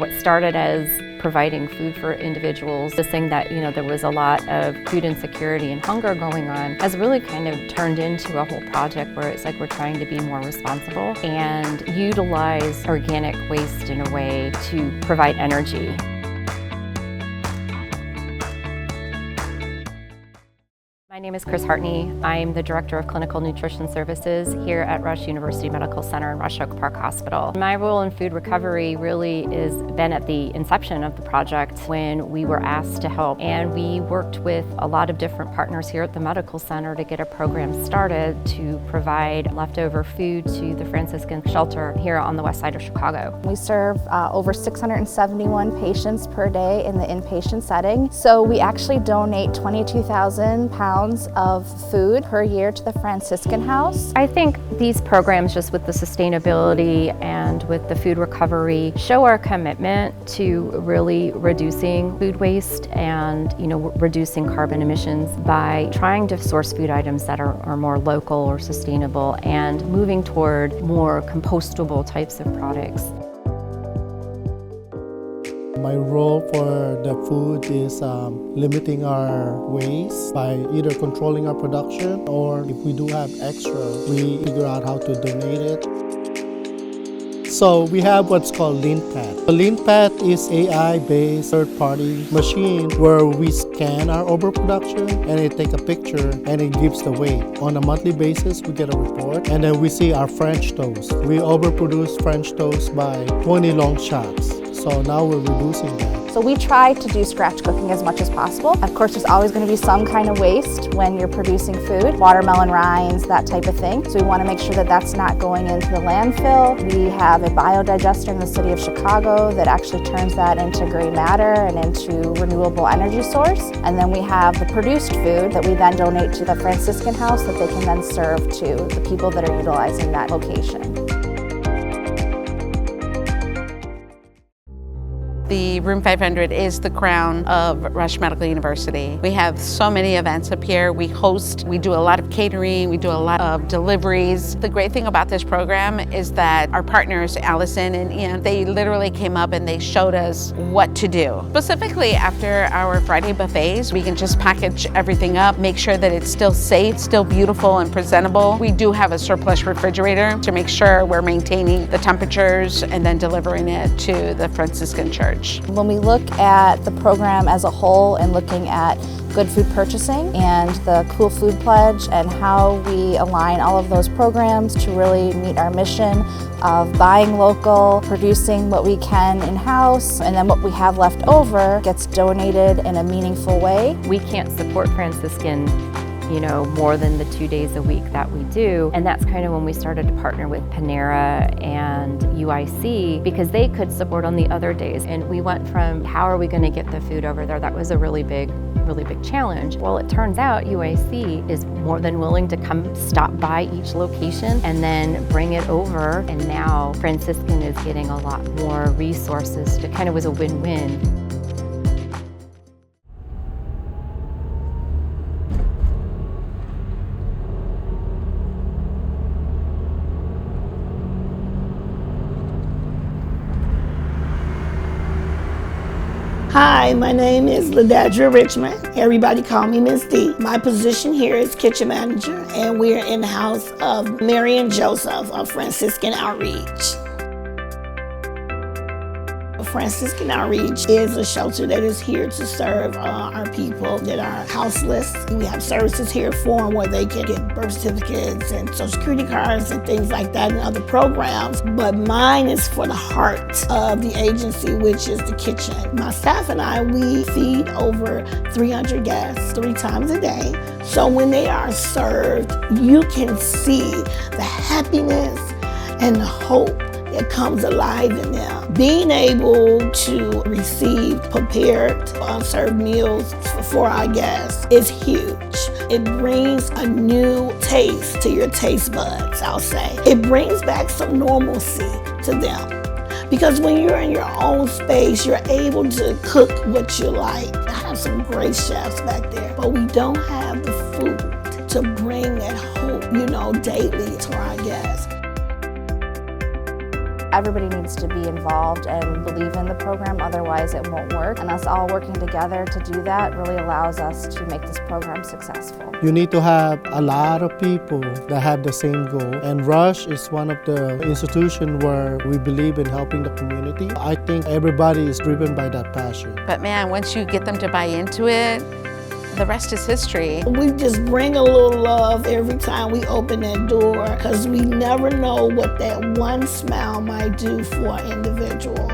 What started as providing food for individuals, just saying that, there was a lot of food insecurity and hunger going on, has really kind of turned into a whole project where it's like we're trying to be more responsible and utilize organic waste in a way to provide energy. My name is Chris Hartney. I'm the Director of Clinical Nutrition Services here at Rush University Medical Center and Rush Oak Park Hospital. My role in food recovery really has been at the inception of the project when we were asked to help. And we worked with a lot of different partners here at the medical center to get a program started to provide leftover food to the Franciscan shelter here on the west side of Chicago. We serve over 671 patients per day in the inpatient setting. So we actually donate 22,000 pounds of food per year to the Franciscan House. I think these programs, just with the sustainability and with the food recovery, show our commitment to really reducing food waste and reducing carbon emissions by trying to source food items that are more local or sustainable and moving toward more compostable types of products. My role for the food is limiting our waste by either controlling our production, or if we do have extra, we figure out how to donate it. So we have what's called LeanPad. The LeanPad is AI-based third-party machine where we scan our overproduction and it takes a picture and it gives the weight. On a monthly basis, we get a report and then we see our French toast. We overproduce French toast by 20 long shots. So now we're reducing that. So we try to do scratch cooking as much as possible. Of course, there's always going to be some kind of waste when you're producing food, watermelon rinds, that type of thing. So we want to make sure that that's not going into the landfill. We have a biodigester in the city of Chicago that actually turns that into gray matter and into renewable energy source. And then we have the produced food that we then donate to the Franciscan House that they can then serve to the people that are utilizing that location. The Room 500 is the crown of Rush Medical University. We have so many events up here. We host, we do a lot of catering, we do a lot of deliveries. The great thing about this program is that our partners, Allison and Ian, they literally came up and they showed us what to do. Specifically after our Friday buffets, we can just package everything up, make sure that it's still safe, still beautiful and presentable. We do have a surplus refrigerator to make sure we're maintaining the temperatures and then delivering it to the Franciscan Church. When we look at the program as a whole and looking at good food purchasing and the Cool Food Pledge and how we align all of those programs to really meet our mission of buying local, producing what we can in-house, and then what we have left over gets donated in a meaningful way. We can't support Franciscan more than the 2 days a week that we do. And that's kind of when we started to partner with Panera and UIC because they could support on the other days. And we went from how are we going to get the food over there? That was a really big challenge. Well, it turns out UIC is more than willing to come stop by each location and then bring it over. And now Franciscan is getting a lot more resources to kind of was a win-win. Hi, my name is Ladadra Richmond. Everybody call me Miss D. My position here is kitchen manager, and we're in the house of Mary and Joseph of Franciscan Outreach. Franciscan Outreach is a shelter that is here to serve our people that are houseless. We have services here for them where they can get birth certificates and social security cards and things like that and other programs. But mine is for the heart of the agency, which is the kitchen. My staff and I, we feed over 300 guests 3 times a day. So when they are served, you can see the happiness and the hope that comes alive in them. Being able to receive prepared, served meals for our guests is huge. It brings a new taste to your taste buds, I'll say. It brings back some normalcy to them. Because when you're in your own space, you're able to cook what you like. I have some great chefs back there, but we don't have the food to bring that hope, daily to our guests. Everybody needs to be involved and believe in the program, otherwise it won't work. And us all working together to do that really allows us to make this program successful. You need to have a lot of people that have the same goal. And Rush is one of the institutions where we believe in helping the community. I think everybody is driven by that passion. But man, once you get them to buy into it, the rest is history. We just bring a little love every time we open that door, because we never know what that one smile might do for an individual.